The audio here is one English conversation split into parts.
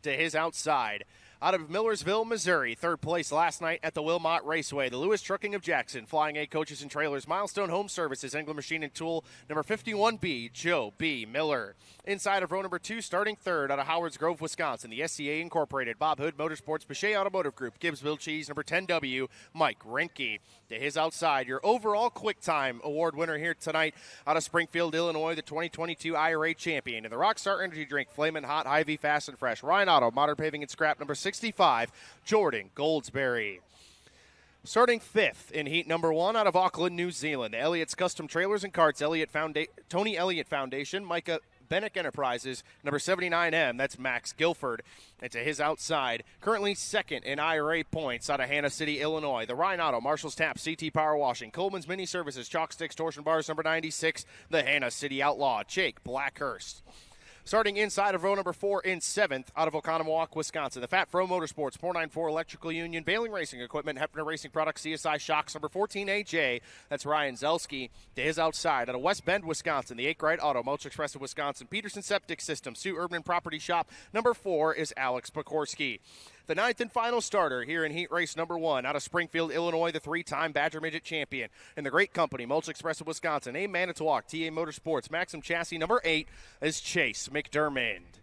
to his outside. Out of Millersville, Missouri, third place last night at the Wilmot Raceway. The Lewis Trucking of Jackson, Flying A Coaches and Trailers, Milestone Home Services, Angler Machine and Tool, number 51B, Joe B. Miller. Inside of row number 2, starting third out of Howards Grove, Wisconsin, the SCA Incorporated, Bob Hood Motorsports, Bechet Automotive Group, Gibbsville Cheese, number 10W, Mike Renke. To his outside, your overall quick time award winner here tonight out of Springfield, Illinois, the 2022 IRA champion. And the Rockstar Energy Drink, Flamin' Hot, Hy-Vee Fast and Fresh, Ryan Auto, Modern Paving and Scrap, number 65, Jordan Goldsberry. Starting fifth in heat number 1 out of Auckland, New Zealand, the Elliott's Custom Trailers and Carts, Tony Elliott Foundation, Micah Bennick Enterprises, number 79M, that's Max Guilford. And to his outside, currently second in IRA points out of Hannah City, Illinois, the Ryan Auto, Marshall's Tap, CT Power Washing, Coleman's Mini Services, Chalk Sticks, Torsion Bars, number 96, the Hannah City Outlaw, Jake Blackhurst. Starting inside of row number 4 in 7th out of Oconomowoc, Wisconsin, the Fat Fro Motorsports, 494 Electrical Union, Baling Racing Equipment, Hefner Racing Products, CSI Shocks, number 14 AJ, that's Ryan Zelski. To his outside out of West Bend, Wisconsin, the 8 Right Auto, Mulch Express of Wisconsin, Peterson Septic System, Sioux Urban Property Shop, number 4 is Alex Pekorski. The 9th and final starter here in heat race number 1 out of Springfield, Illinois, the 3-time Badger Midget champion. And the great company, Mulch Express of Wisconsin, A Manitowoc, TA Motorsports, Maxim Chassis, number 8 is Chase McDermott.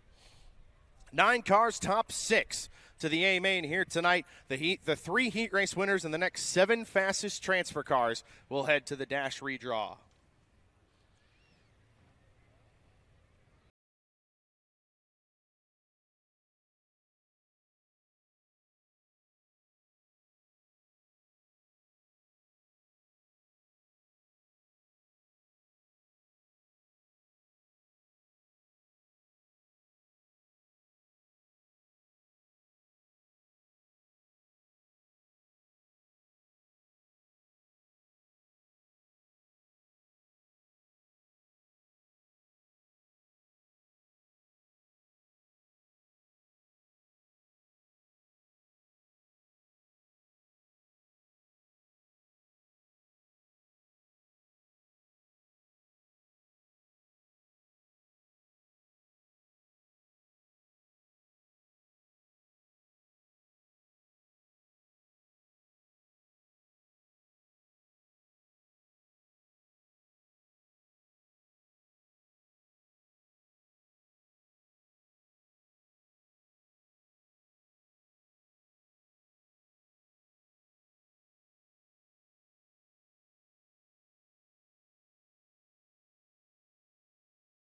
9 cars, top 6 to the A main here tonight. The 3 heat race winners and the next 7 fastest transfer cars will head to the Dash redraw.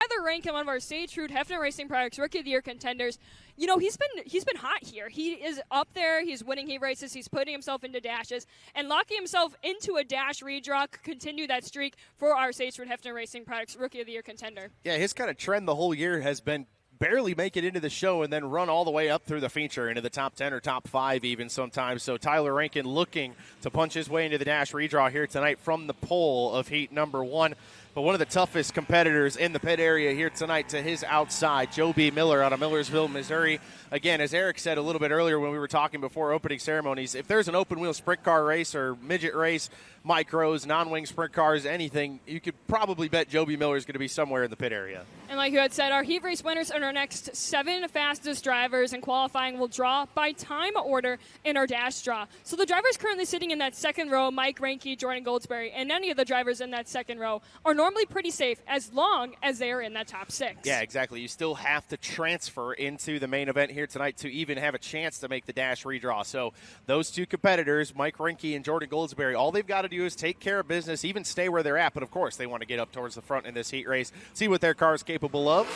Heather Rankin, one of our Stage Fruit Hefner Racing Products Rookie of the Year contenders. You know, he's been hot here. He is up there. He's winning heat races. He's putting himself into dashes and locking himself into a dash redraw. Continue that streak for our Stage Fruit Hefner Racing Products Rookie of the Year contender. Yeah, his kind of trend the whole year has been barely make it into the show and then run all the way up through the feature into the top 10 or top 5 even sometimes. So Tyler Rankin looking to punch his way into the dash redraw here tonight from the pole of heat number 1. But one of the toughest competitors in the pit area here tonight to his outside, Joe B. Miller out of Millersville, Missouri. Again, as Eric said a little bit earlier when we were talking before opening ceremonies, if there's an open-wheel sprint car race or midget race, micros, non-wing sprint cars, anything, you could probably bet Joe B. Miller is going to be somewhere in the pit area. And like you had said, our heat race winners and our next 7 fastest drivers in qualifying will draw by time order in our dash draw. So the drivers currently sitting in that second row, Mike Renke, Jordan Goldsberry, and any of the drivers in that second row are normally pretty safe as long as they are in that top 6. Yeah, exactly. You still have to transfer into the main event here tonight to even have a chance to make the dash redraw. So those 2 competitors, Mike Renke and Jordan Goldsberry, all they've got to do is take care of business, even stay where they're at. But, of course, they want to get up towards the front in this heat race, see what their car is capable of.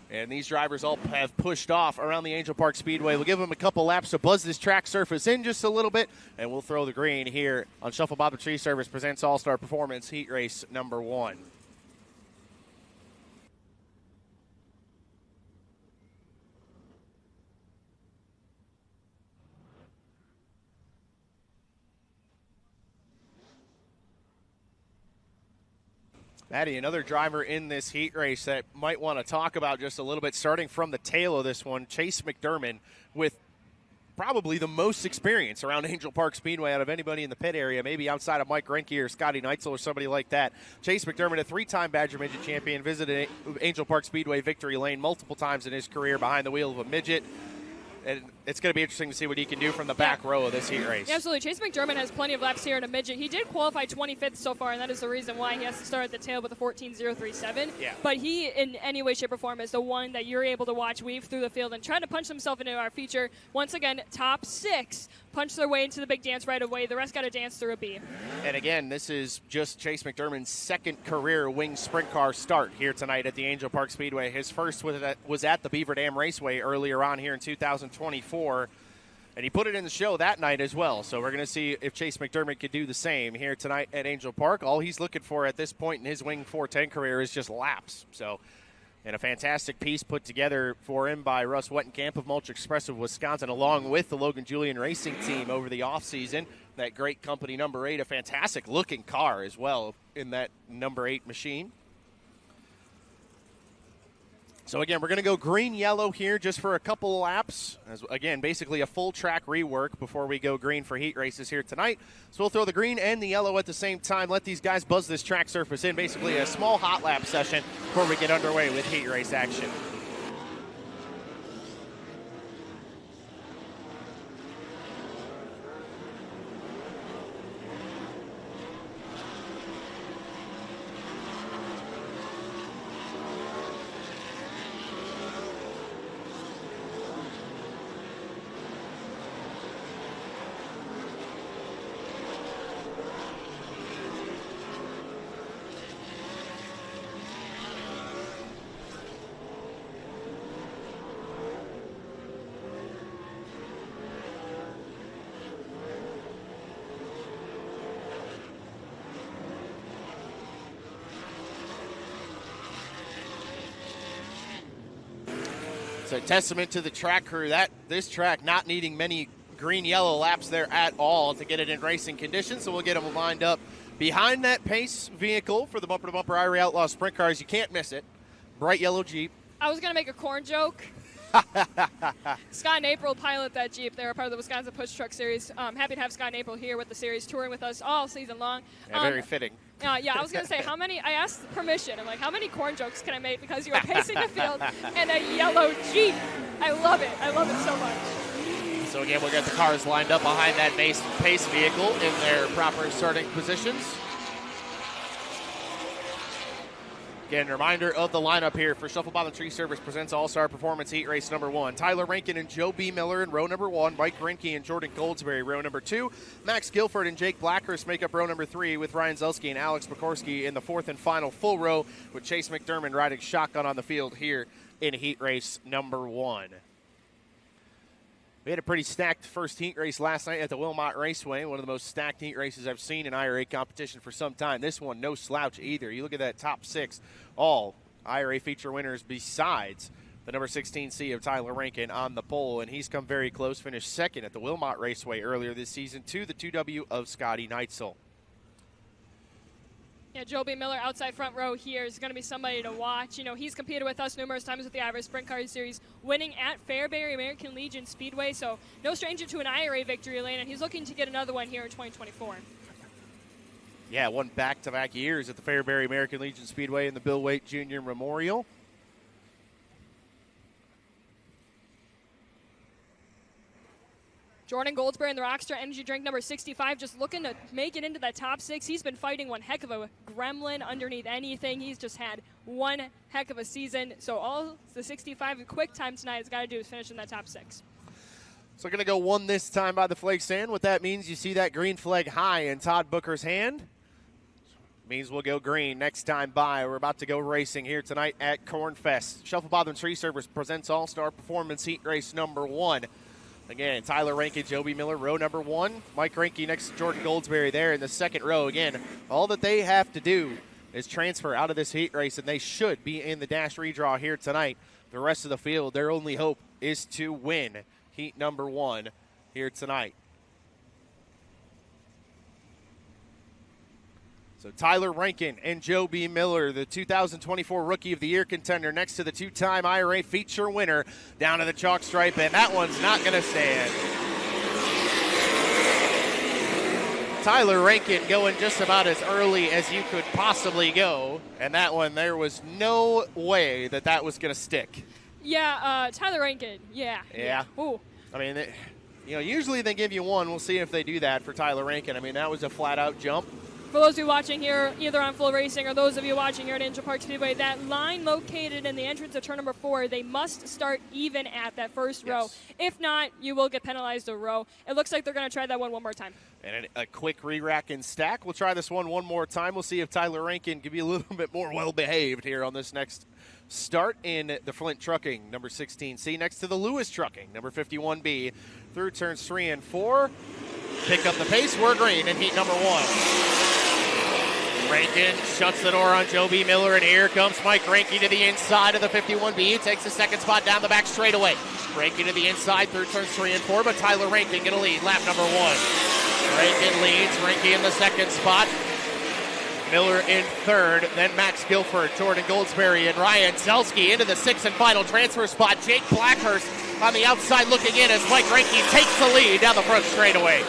And these drivers all have pushed off around the Angell Park Speedway. We'll give them a couple laps to buzz this track surface in just a little bit, and we'll throw the green here on Shuffle Bob the Tree Service presents All-Star Performance Heat Race number 1. Maddie, another driver in this heat race that might want to talk about just a little bit, starting from the tail of this one, Chase McDermott, with probably the most experience around Angell Park Speedway out of anybody in the pit area, maybe outside of Mike Renke or Scotty Neitzel or somebody like that. Chase McDermott, a 3-time Badger Midget champion, visited Angell Park Speedway Victory Lane multiple times in his career behind the wheel of a midget. and it's going to be interesting to see what he can do from the back row of this heat race. Yeah, absolutely. Chase McDermott has plenty of laps here in a midget. He did qualify 25th so far, and that is the reason why he has to start at the tail with a 14.037. Yeah. But he, in any way, shape, or form, is the one that you're able to watch weave through the field and try to punch himself into our feature. Once again, top 6 punch their way into the big dance right away. The rest got to dance through a B. And again, this is just Chase McDermott's second career wing sprint car start here tonight at the Angell Park Speedway. His first was at the Beaver Dam Raceway earlier on here in 2024. And he put it in the show that night as well. So we're going to see if Chase McDermott could do the same here tonight at Angell Park. All he's looking for at this point in his Wing 410 career is just laps. So, and a fantastic piece put together for him by Russ Wettenkamp of Mulch Express of Wisconsin, along with the Logan Julian Racing team over the offseason. That great company number 8, a fantastic looking car as well in that number 8 machine. So, again, we're going to go green-yellow here just for a couple of laps. As, again, basically a full track rework before we go green for heat races here tonight. So we'll throw the green and the yellow at the same time, let these guys buzz this track surface in. Basically a small hot lap session before we get underway with heat race action. It's a testament to the track crew that this track not needing many green-yellow laps there at all to get it in racing conditions. So we'll get them lined up behind that pace vehicle for the bumper-to-bumper IRA Outlaw Sprint Cars. You can't miss it. Bright yellow Jeep. I was going to make a corn joke. Scott and April pilot that Jeep. They're a part of the Wisconsin Push Truck Series. Happy to have Scott and April here with the series, touring with us all season long. Yeah, very fitting. Yeah, I was going to say, I asked permission. I'm like, how many corn jokes can I make because you are pacing the field in a yellow Jeep? I love it. I love it so much. So again, we'll get the cars lined up behind that pace vehicle in their proper starting positions. Again, a reminder of the lineup here for Shuffle Bottom Tree Service presents All-Star Performance Heat Race number 1. Tyler Rankin and Joe B. Miller in row number 1. Mike Rinke and Jordan Goldsberry, row number 2. Max Guilford and Jake Blackhurst make up row number 3, with Ryan Zelski and Alex Pekorski in the 4th and final full row, with Chase McDermott riding shotgun on the field here in Heat Race number 1. We had a pretty stacked first heat race last night at the Wilmot Raceway, one of the most stacked heat races I've seen in IRA competition for some time. This one, no slouch either. You look at that top 6, all IRA feature winners besides the number 16C of Tyler Rankin on the pole, and he's come very close, finished second at the Wilmot Raceway earlier this season to the 2W of Scotty Neitzel. Yeah, Joe B. Miller outside front row here is going to be somebody to watch. You know, he's competed with us numerous times with the IRA Sprint Car Series, winning at Fairbury American Legion Speedway, so no stranger to an IRA victory lane, and he's looking to get another one here in 2024. Yeah, won back-to-back years at the Fairbury American Legion Speedway in the Bill Waite Jr. Memorial. Jordan Goldsberry in the Rockstar Energy Drink number 65, just looking to make it into that top 6. He's been fighting one heck of a gremlin underneath anything. He's just had one heck of a season. So all the 65 quick time tonight has got to do is finish in that top 6. So going to go 1 this time by the flag stand. What that means, you see that green flag high in Todd Booker's hand. Means we'll go green next time by. We're about to go racing here tonight at Cornfest. Shuffle Bottom Tree Service presents All-Star Performance Heat Race number 1. Again, Tyler Rankin, Joe B. Miller, row number 1. Mike Rinke next to Jordan Goldsberry there in the second row. Again, all that they have to do is transfer out of this heat race, and they should be in the dash redraw here tonight. The rest of the field, their only hope is to win heat number 1 here tonight. So Tyler Rankin and Joe B. Miller, the 2024 Rookie of the Year contender, next to the 2-time IRA feature winner, down to the chalk stripe, and that one's not going to stand. Tyler Rankin going just about as early as you could possibly go, and that one, there was no way that was going to stick. Yeah, Tyler Rankin, yeah. Yeah. Ooh. I mean, usually they give you one. We'll see if they do that for Tyler Rankin. I mean, that was a flat-out jump. For those of you watching here, either on FloRacing or those of you watching here at Angell Park Speedway, that line located in the entrance of turn number 4, they must start even at that first row. If not, you will get penalized a row. It looks like they're going to try that one more time. And a quick re-rack and stack. We'll try this one more time. We'll see if Tyler Rankin can be a little bit more well-behaved here on this next start in the Flint Trucking, number 16C, next to the Lewis Trucking, number 51B, through turns 3 and 4. Pick up the pace. We're green in heat number 1. Rankin shuts the door on Joe B. Miller, and here comes Mike Rankin to the inside of the 51B. Takes the second spot down the back straightaway. Rankin to the inside through turns 3 and 4, but Tyler Rankin going to lead lap number 1. Rankin leads. Rankin in the second spot. Miller in third, then Max Guilford, Jordan Goldsberry, and Ryan Zelsky into the sixth and final transfer spot. Jake Blackhurst on the outside looking in as Mike Rankin takes the lead down the front straightaway.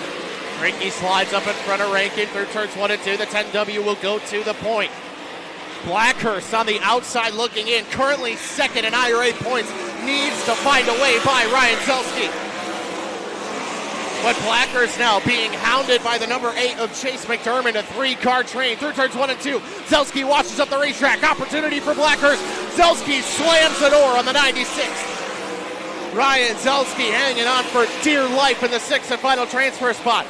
Rankin slides up in front of Rankin through turns 1 and 2. The 10W will go to the point. Blackhurst on the outside looking in, currently second in IRA points, needs to find a way by Ryan Zelsky. But Blackhurst now being hounded by the number 8 of Chase McDermott, a 3-car train through turns 1 and 2. Zelsky washes up the racetrack. Opportunity for Blackhurst. Zelsky slams the door on the 96. Ryan Zelsky hanging on for dear life in the 6th and final transfer spot.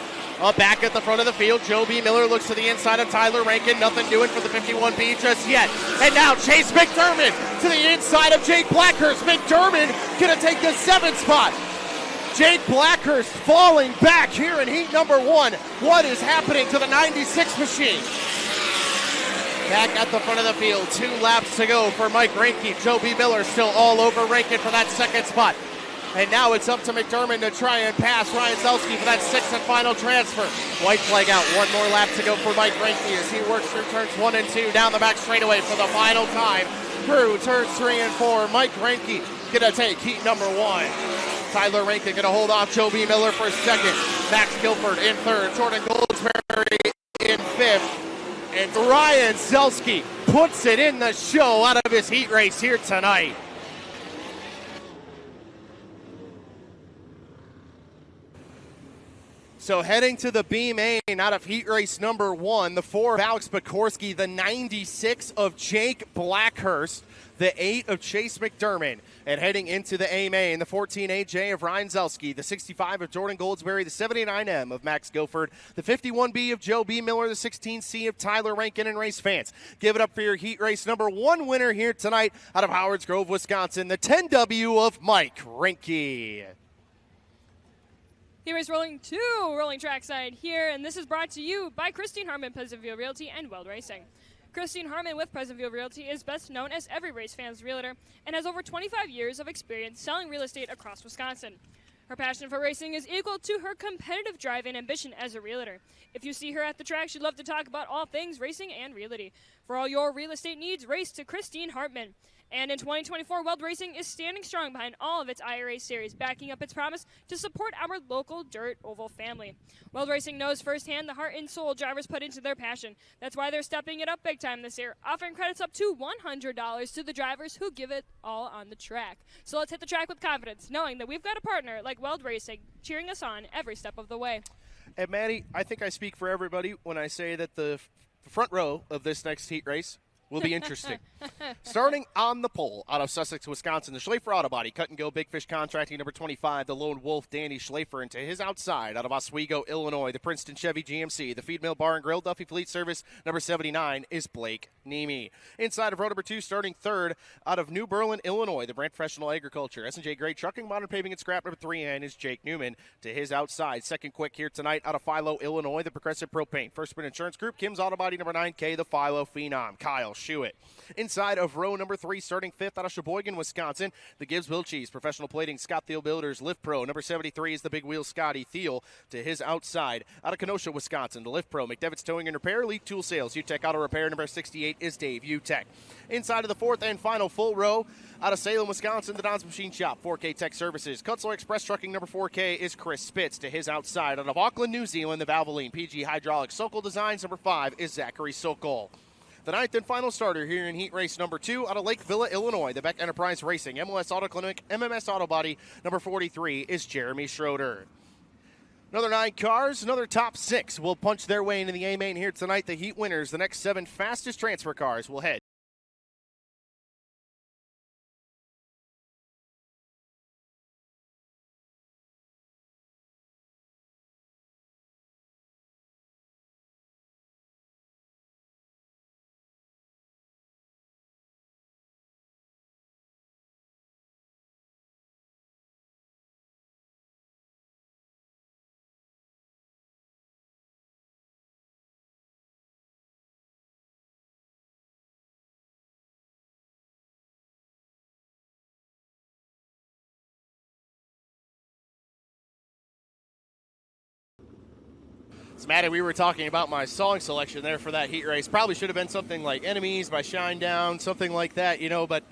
Back at the front of the field, Joe B. Miller looks to the inside of Tyler Rankin. Nothing doing for the 51B just yet. And now Chase McDermott to the inside of Jake Blackhurst. McDermott going to take the 7th spot. Jake Blackhurst falling back here in heat number 1. What is happening to the 96 machine? Back at the front of the field, 2 laps to go for Mike Rankin. Joe B. Miller still all over Rankin for that 2nd spot. And now it's up to McDermott to try and pass Ryan Zelsky for that 6th and final transfer. White flag out, 1 more lap to go for Mike Rankin as he works through turns 1 and 2 down the back straightaway for the final time. Through turns 3 and 4, Mike Rankin gonna take heat number 1. Tyler Rankin going to hold off Joe B. Miller for 2nd. Max Guilford in 3rd. Jordan Goldsberry in 5th. And Ryan Zelsky puts it in the show out of his heat race here tonight. So heading to the B main out of heat race number 1, the 4 of Alex Pekorski, the 96 of Jake Blackhurst, the 8 of Chase McDermott. And heading into the A main, the 14 AJ of Ryan Zelsky, the 65 of Jordan Goldsberry, the 79M of Max Guilford, the 51B of Joe B. Miller, the 16C of Tyler Rankin, and race fans. Give it up for your heat race number 1 winner here tonight out of Howards Grove, Wisconsin, the 10W of Mike Rankin. Heat race rolling 2, rolling trackside here, and this is brought to you by Christine Harmon, Pleasantville Realty, and Weld Racing. Christine Harmon with Pleasantville Realty is best known as every race fan's realtor and has over 25 years of experience selling real estate across Wisconsin. Her passion for racing is equal to her competitive drive and ambition as a realtor. If you see her at the track, she'd love to talk about all things racing and realty. For all your real estate needs, race to Christine Hartman. And in 2024, Weld Racing is standing strong behind all of its IRA series, backing up its promise to support our local dirt oval family. Weld Racing knows firsthand the heart and soul drivers put into their passion. That's why they're stepping it up big time this year, offering credits up to $100 to the drivers who give it all on the track. So let's hit the track with confidence, knowing that we've got a partner like Weld Racing cheering us on every step of the way. And Maddie, I think I speak for everybody when I say that the front row of this next heat race will be interesting. Starting on the pole out of Sussex, Wisconsin, the Schlafer Auto Body, Cut and Go Big Fish Contracting, number 25, the Lone Wolf, Danny Schlafer, and to his outside out of Oswego, Illinois, the Princeton Chevy GMC, the Feed Mill Bar and Grill, Duffy Fleet Service, number 79, is Blake Nemi. Inside of row number 2, starting 3rd out of New Berlin, Illinois, the Brand Professional Agriculture, S&J Gray Trucking, Modern Paving and Scrap, number 3, and is Jake Newman. To his outside, second quick here tonight out of Philo, Illinois, the Progressive Propane. First Sprint Insurance Group, Kim's Auto Body, number 9K, the Philo Phenom, Kyle Schuett. Inside of row number 3, starting 5th out of Sheboygan, Wisconsin, the Gibbs Cheese Professional Plating, Scott Thiel Builders, Lift Pro. Number 73 is the Big Wheel Scotty Thiel. To his outside, out of Kenosha, Wisconsin, the Lift Pro, McDevitt's Towing and Repair, Elite Tool Sales, UTech Auto Repair. Number 68 is Dave UTech. Inside of the 4th and final full row, out of Salem, Wisconsin, the Don's Machine Shop, 4K Tech Services. Kutzler Express Trucking, number 4K, is Chris Spitz. To his outside, out of Auckland, New Zealand, the Valvoline, PG Hydraulics, Sokol Designs, number 5 is Zachary Sokol. The 9th and final starter here in heat race number 2 out of Lake Villa, Illinois, the Beck Enterprise Racing MLS Auto Clinic MMS Auto Body number 43 is Jeremy Schroeder. Another 9 cars, another top 6 will punch their way into the A main here tonight. The heat winners, the next 7 fastest transfer cars will head. So, Maddie, we were talking about my song selection there for that heat race. Probably should have been something like Enemies by Shinedown, something like that, but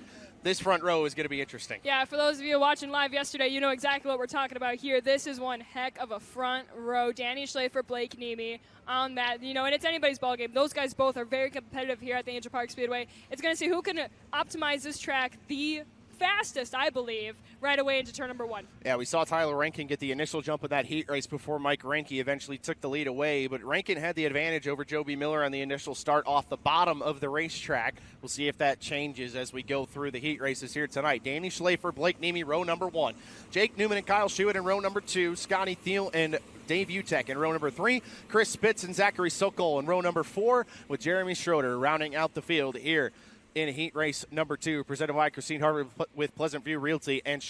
this front row is going to be interesting. Yeah, for those of you watching live yesterday, you know exactly what we're talking about here. This is one heck of a front row. Danny Schlafer, Blake Niemi on that, and it's anybody's ball game. Those guys both are very competitive here at the Angell Park Speedway. It's going to see who can optimize this track the fastest, I believe, right away into turn number 1. Yeah, we saw Tyler Rankin get the initial jump of that heat race before Mike Ranke eventually took the lead away, but Rankin had the advantage over Joby Miller on the initial start off the bottom of the racetrack. We'll see if that changes as we go through the heat races here tonight. Danny Schlafer, Blake Niemi, row number 1. Jake Newman and Kyle Schuett in row number 2. Scotty Thiel and Dave Utek in row number 3. Chris Spitz and Zachary Sokol in row number 4, with Jeremy Schroeder rounding out the field here in heat race number 2, presented by Christine Harvey with Pleasant View Realty and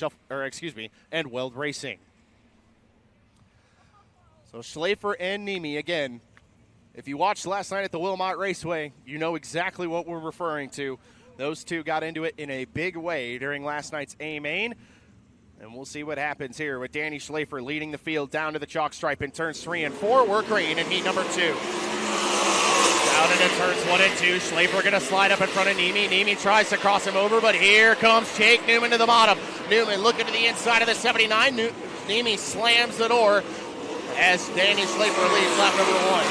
and Weld Racing. So Schlafer and Niemi again. If you watched last night at the Wilmot Raceway, you know exactly what we're referring to. Those two got into it in a big way during last night's A main. And we'll see what happens here with Danny Schlafer leading the field down to the chalk stripe in turns 3 and 4. We're green in heat number 2. Out into turns 1 and 2. Schlafer going to slide up in front of Niemi. Niemi tries to cross him over, but here comes Jake Newman to the bottom. Newman looking to the inside of the 79. Niemi slams the door as Danny Schlafer leads lap number 1.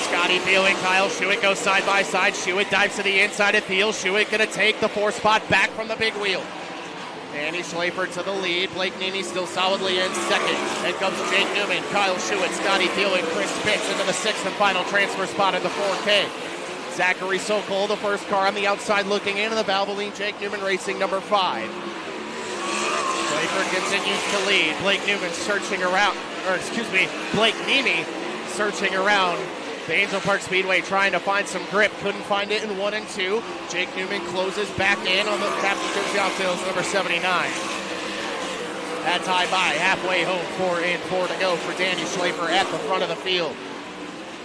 Scotty Thiel and Kyle Schuett go side by side. Schuett dives to the inside of Thiel. Schuett going to take the 4 spot back from the big wheel. Danny Schlafer to the lead. Blake Niemi still solidly in second. Then comes Jake Newman, Kyle Schuett, Scotty Thiel, and Chris Spitz into the 6th and final transfer spot in the 4K. Zachary Sokol, the first car on the outside looking into the Valvoline. Jake Newman Racing number 5. Schlafer continues to lead. Blake Newman searching around, Blake Niemi searching around the Angell Park Speedway trying to find some grip. Couldn't find it in 1 and 2. Jake Newman closes back in on the Captain Jim Johnson, number 79. That tie by halfway home, 4 and 4 to go for Danny Schlafer at the front of the field.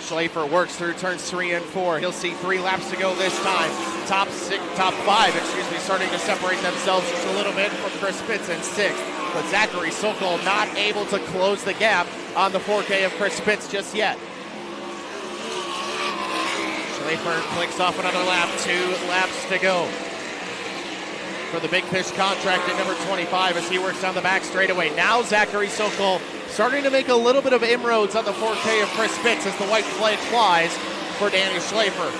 Schlafer works through turns 3 and 4. He'll see 3 laps to go this time. Top 5, starting to separate themselves just a little bit from Chris Spitz in 6th. But Zachary Sokol not able to close the gap on the 4K of Chris Spitz just yet. Schlafer clicks off another lap, 2 laps to go for the Big Fish contract at number 25 as he works down the back straightaway. Now Zachary Sokol starting to make a little bit of inroads on the 4K of Chris Spitz as the white flag flies for Danny Schlafer.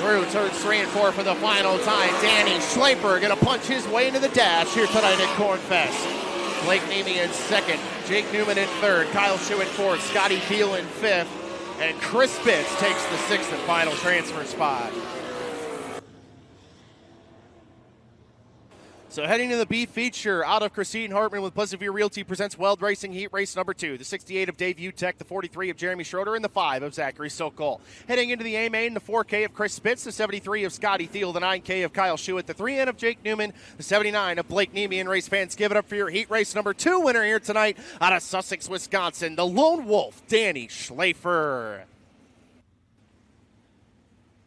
Through turns 3 and 4 for the final time. Danny Schlafer going to punch his way into the dash here tonight at Cornfest. Blake Niemi in 2nd, Jake Newman in 3rd, Kyle Schuett 4th, Scotty Thiel in 5th, and Chris Spitz takes the 6th and final transfer spot. So heading to the B feature out of Christine Hartman with Pleasant View Realty presents Weld Racing Heat Race number 2. The 68 of Dave Utek, the 43 of Jeremy Schroeder, and the 5 of Zachary Sokol. Heading into the A main, the 4K of Chris Spitz, the 73 of Scotty Thiel, the 9K of Kyle Schuett, the 3N of Jake Newman, the 79 of Blake Niemi. And race fans, give it up for your Heat Race number 2 winner here tonight out of Sussex, Wisconsin, the Lone Wolf, Danny Schlafer.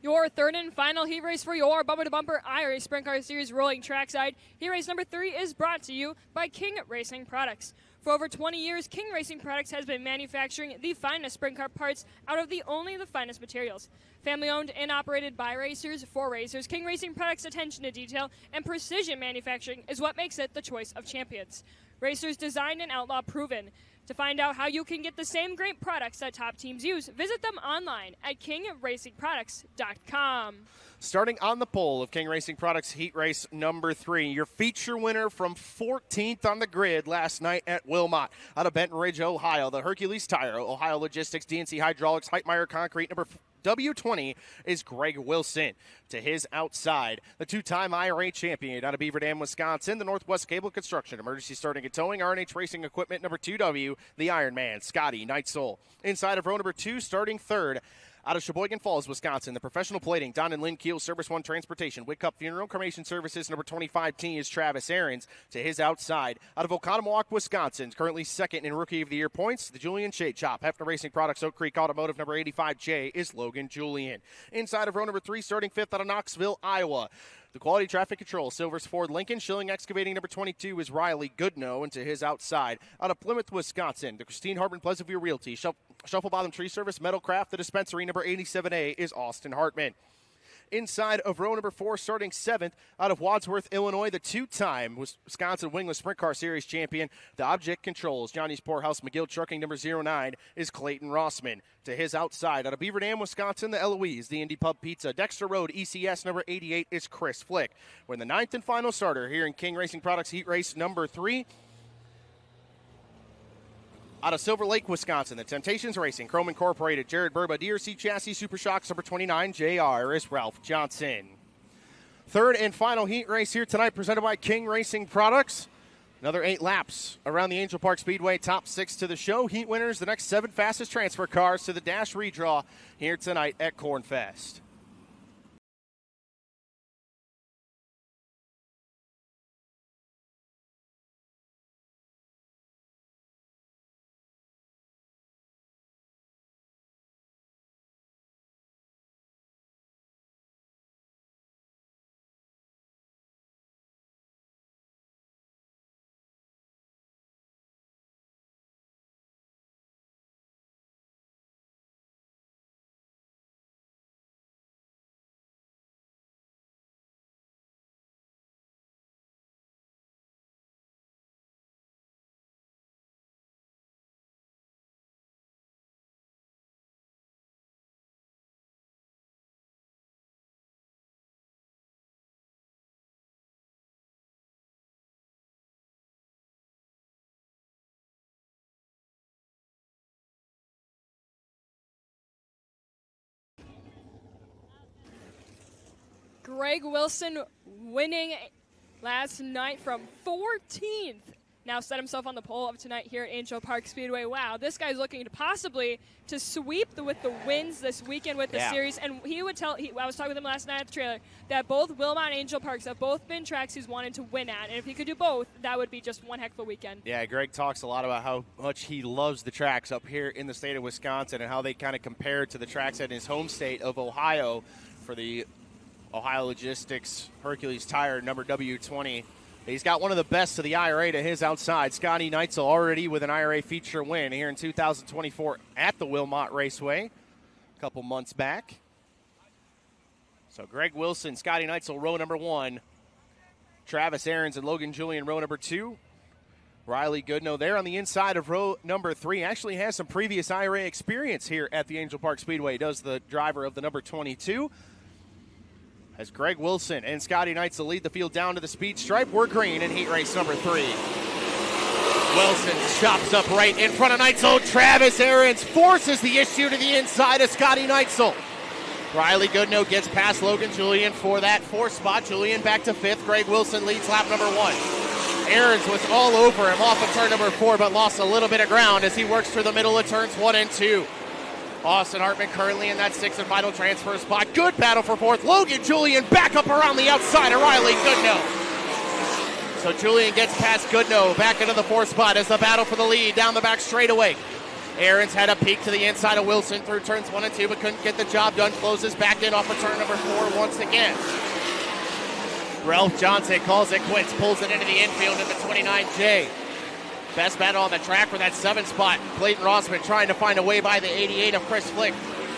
Your 3rd and final heat race for your bumper-to-bumper IRA Sprint Car Series rolling trackside. Heat race number 3 is brought to you by King Racing Products. For over 20 years, King Racing Products has been manufacturing the finest sprint car parts out of the finest materials. Family-owned and operated by racers for racers, King Racing Products' attention to detail and precision manufacturing is what makes it the choice of champions. Racers designed and outlaw proven To find out how you can get the same great products that top teams use, visit them online at kingracingproducts.com. Starting on the pole of King Racing Products Heat Race number 3, your feature winner from 14th on the grid last night at Wilmot. Out of Benton Ridge, Ohio, the Hercules Tire, Ohio Logistics, DNC Hydraulics, Heitmeyer Concrete, number W20 is Greg Wilson. To his outside, the two-time IRA champion out of Beaver Dam, Wisconsin, the Northwest Cable Construction, Emergency Starting and Towing, RNH Racing Equipment, number 2W, the Ironman, Scotty Neitzel. Inside of row number 2, starting third, out of Sheboygan Falls, Wisconsin, the Professional Plating, Don and Lynn Keel, Service One Transportation, Whitcup Funeral Cremation Services, number 25T is Travis Ahrens. To his outside, out of Oconomowoc, Wisconsin, currently second in Rookie of the Year points, the Julian Shade Shop, Hefner Racing Products, Oak Creek Automotive, number 85J is Logan Julian. Inside of row number 3, starting fifth out of Knoxville, Iowa, the Quality Traffic Control, Silvers Ford Lincoln, Schilling Excavating, number 22 is Riley Goodnow. And to his outside, out of Plymouth, Wisconsin, the Christine Harbin Pleasant View Realty, Shuffle Bottom Tree Service, Metalcraft, the Dispensary, number 87A is Austin Hartman. Inside of row number 4, starting seventh, out of Wadsworth, Illinois, the two-time Wisconsin Wingless Sprint Car Series champion, the Object Controls, Johnny's Poorhouse, McGill Trucking, number 09 is Clayton Rossman. To his outside, out of Beaver Dam, Wisconsin, the Eloise, the Indy Pub Pizza, Dexter Road, ECS, number 88 is Chris Flick. We're in the 9th and final starter here in King Racing Products Heat Race number 3. Out of Silver Lake, Wisconsin, the Temptations Racing, Chrome Incorporated, Jared Burba, DRC Chassis, Super Shocks, number 29, JR is Ralph Johnson. Third and final heat race here tonight, presented by King Racing Products. Another 8 laps around the Angell Park Speedway, top 6 to the show. Heat winners, the next 7 fastest transfer cars to the Dash redraw here tonight at Cornfest. Greg Wilson winning last night from 14th. Now set himself on the pole of tonight here at Angell Park Speedway. Wow, this guy's looking to possibly to sweep with the wins this weekend with the series. And he would tell, I was talking with him last night at the trailer, that both Wilmot and Angell Parks have both been tracks he's wanted to win at. And if he could do both, that would be just one heck of a weekend. Yeah, Greg talks a lot about how much he loves the tracks up here in the state of Wisconsin and how they kind of compare to the tracks in his home state of Ohio for the Ohio Logistics Hercules Tire, number W20. He's got one of the best of the IRA to his outside. Scotty Neitzel already with an IRA feature win here in 2024 at the Wilmot Raceway a couple months back. So Greg Wilson, Scotty Neitzel, row number 1. Travis Ahrens and Logan Julian, row number 2. Riley Goodnow there on the inside of row number 3. Actually has some previous IRA experience here at the Angell Park Speedway. Does the driver of the number 22. As Greg Wilson and Scotty Neitzel lead the field down to the speed stripe. We're green in heat race number 3. Wilson chops up right in front of Neitzel. Travis Ahrens forces the issue to the inside of Scotty Neitzel. Riley Goodnow gets past Logan Julian for that 4th spot. Julian back to 5th. Greg Wilson leads lap number 1. Ahrens was all over him off of turn number 4, but lost a little bit of ground as he works through the middle of turns 1 and 2. Austin Hartman currently in that 6th and final transfer spot. Good battle for 4th. Logan Julian back up around the outside of Riley Goodnow. So Julian gets past Goodnow back into the 4th spot as the battle for the lead down the back straightaway. Ahrens had a peek to the inside of Wilson through turns 1 and 2, but couldn't get the job done. Closes back in off of turn number 4 once again. Ralph Johnson calls it quits, pulls it into the infield in the 29J. Best battle on the track for that 7th spot. Clayton Rossman trying to find a way by the 88 of Chris Flick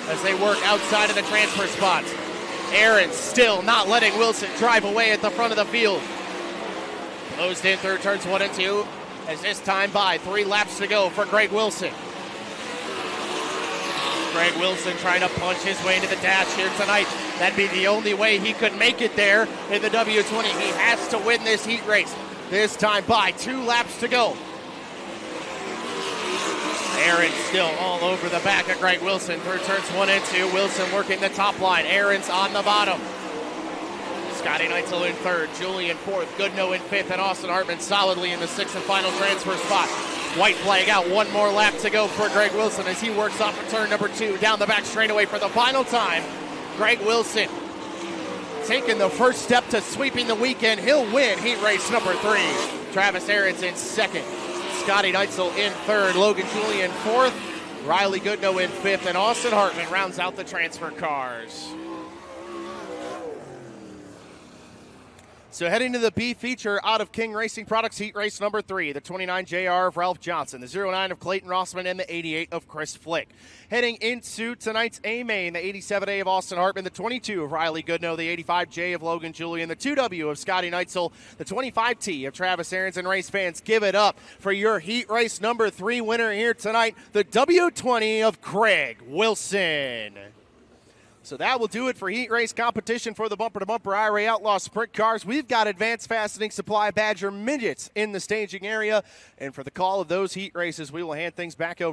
as they work outside of the transfer spots. Ahrens still not letting Wilson drive away at the front of the field. Closed in through turns 1 and 2. as this time by 3 laps to go for Greg Wilson. Greg Wilson trying to punch his way into the dash here tonight. That'd be the only way he could make it there in the W20. He has to win this heat race. This time by 2 laps to go. Aaron still all over the back of Greg Wilson through turns 1 and 2. Wilson working the top line. Aaron's on the bottom. Scotty Neitzel in 3rd, Julian 4th, Goodnow in 5th, and Austin Hartman solidly in the 6th and final transfer spot. White flag out, 1 more lap to go for Greg Wilson as he works off of turn number 2 down the back straightaway for the final time. Greg Wilson taking the first step to sweeping the weekend. He'll win heat race number 3. Travis Aaron's in 2nd. Scotty Neitzel in 3rd, Logan Julian 4th, Riley Goodnow in 5th, and Austin Hartman rounds out the transfer cars. So heading to the B feature out of King Racing Products heat race number 3, the 29 JR of Ralph Johnson, the 09 of Clayton Rossman, and the 88 of Chris Flick. Heading into tonight's A main, the 87A of Austin Hartman, the 22 of Riley Goodnow, the 85J of Logan Julian, the 2W of Scotty Neitzel, the 25T of Travis Aarons, and race fans, give it up for your heat race number 3 winner here tonight, the W20 of Greg Wilson. So that will do it for heat race competition for the bumper-to-bumper IRA Outlaw Sprint Cars. We've got Advanced Fastening Supply Badger Midgets in the staging area. And for the call of those heat races, we will hand things back over